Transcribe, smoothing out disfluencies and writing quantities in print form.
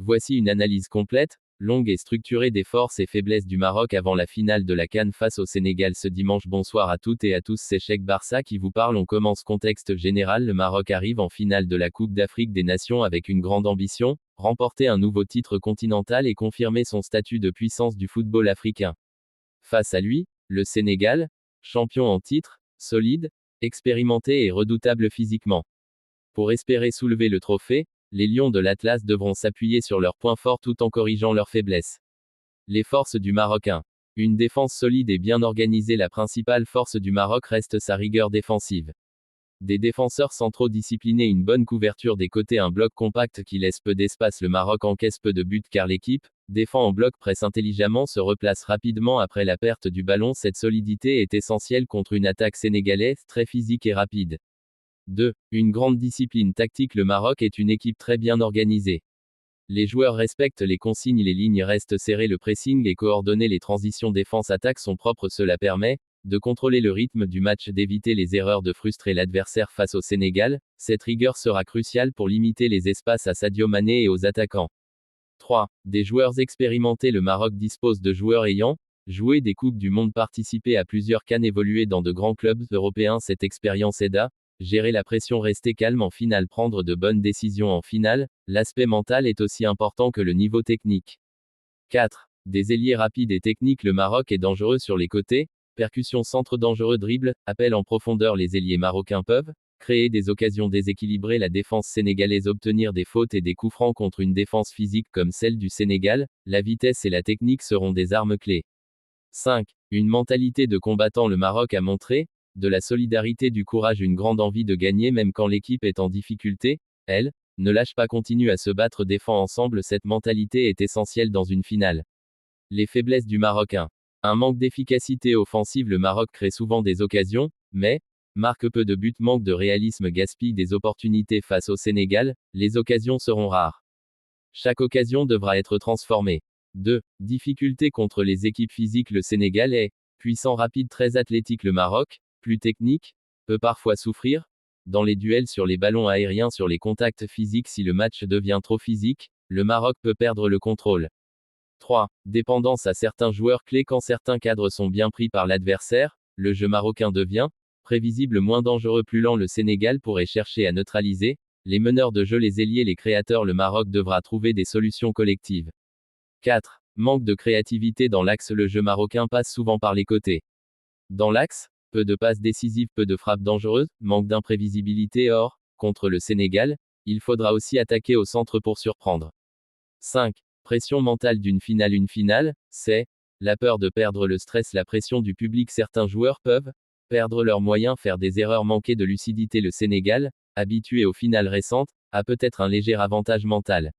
Voici une analyse complète, longue et structurée des forces et faiblesses du Maroc avant la finale de la CAN face au Sénégal ce dimanche. Bonsoir à toutes et à tous, c'est Cheikh Barça qui vous parle. On commence. Contexte général. Le Maroc arrive en finale de la Coupe d'Afrique des Nations avec une grande ambition, remporter un nouveau titre continental et confirmer son statut de puissance du football africain. Face à lui, le Sénégal, champion en titre, solide, expérimenté et redoutable physiquement. Pour espérer soulever le trophée, les Lions de l'Atlas devront s'appuyer sur leurs points forts tout en corrigeant leurs faiblesses. Les forces du Maroc 1. Une défense solide et bien organisée. La principale force du Maroc reste sa rigueur défensive. Des défenseurs centraux disciplinés, une bonne couverture des côtés, un bloc compact qui laisse peu d'espace. Le Maroc encaisse peu de buts car l'équipe défend en bloc, presse intelligemment, se replace rapidement après la perte du ballon. Cette solidité est essentielle contre une attaque sénégalaise très physique et rapide. 2. Une grande discipline tactique. Le Maroc est une équipe très bien organisée. Les joueurs respectent les consignes, les lignes restent serrées, le pressing et coordonner les transitions défense-attaque sont propres. Cela permet de contrôler le rythme du match, d'éviter les erreurs, de frustrer l'adversaire. Face au Sénégal, cette rigueur sera cruciale pour limiter les espaces à Sadio Mané et aux attaquants. 3. Des joueurs expérimentés. Le Maroc dispose de joueurs ayant joué des Coupes du Monde, participé à plusieurs CAN, évolué dans de grands clubs européens. Cette expérience aide à gérer la pression, rester calme en finale, prendre de bonnes décisions en finale. L'aspect mental est aussi important que le niveau technique. 4. Des ailiers rapides et techniques. Le Maroc est dangereux sur les côtés, percussion, centre dangereux, dribble, appel en profondeur. Les ailiers marocains peuvent créer des occasions déséquilibrées. La défense sénégalaise obtenir des fautes et des coups francs contre une défense physique comme celle du Sénégal. La vitesse et la technique seront des armes clés. 5. Une mentalité de combattant. Le Maroc a montré de la solidarité, du courage, une grande envie de gagner même quand l'équipe est en difficulté. Elle ne lâche pas, continue à se battre, défend ensemble. Cette mentalité est essentielle dans une finale. Les faiblesses du Maroc 1. Un manque d'efficacité offensive. Le Maroc crée souvent des occasions, mais marque peu de buts, manque de réalisme, gaspille des opportunités. Face au Sénégal, les occasions seront rares. Chaque occasion devra être transformée. 2. Difficulté contre les équipes physiques. Le Sénégal est puissant, rapide, très athlétique. Le Maroc, plus technique, peut parfois souffrir dans les duels sur les ballons aériens, sur les contacts physiques. Si le match devient trop physique, le Maroc peut perdre le contrôle. 3. Dépendance à certains joueurs clés. Quand certains cadres sont bien pris par l'adversaire, le jeu marocain devient prévisible, moins dangereux, plus lent. Le Sénégal pourrait chercher à neutraliser les meneurs de jeu, les ailiers, les créateurs. Le Maroc devra trouver des solutions collectives. 4. Manque de créativité dans l'axe. Le jeu marocain passe souvent par les côtés. Dans l'axe, peu de passes décisives, peu de frappes dangereuses, manque d'imprévisibilité. Or, contre le Sénégal, il faudra aussi attaquer au centre pour surprendre. 5. Pression mentale d'une finale. Une finale, c'est la peur de perdre, le stress, la pression du public. Certains joueurs peuvent perdre leurs moyens, faire des erreurs, manquer de lucidité. Le Sénégal, habitué aux finales récentes, a peut-être un léger avantage mental.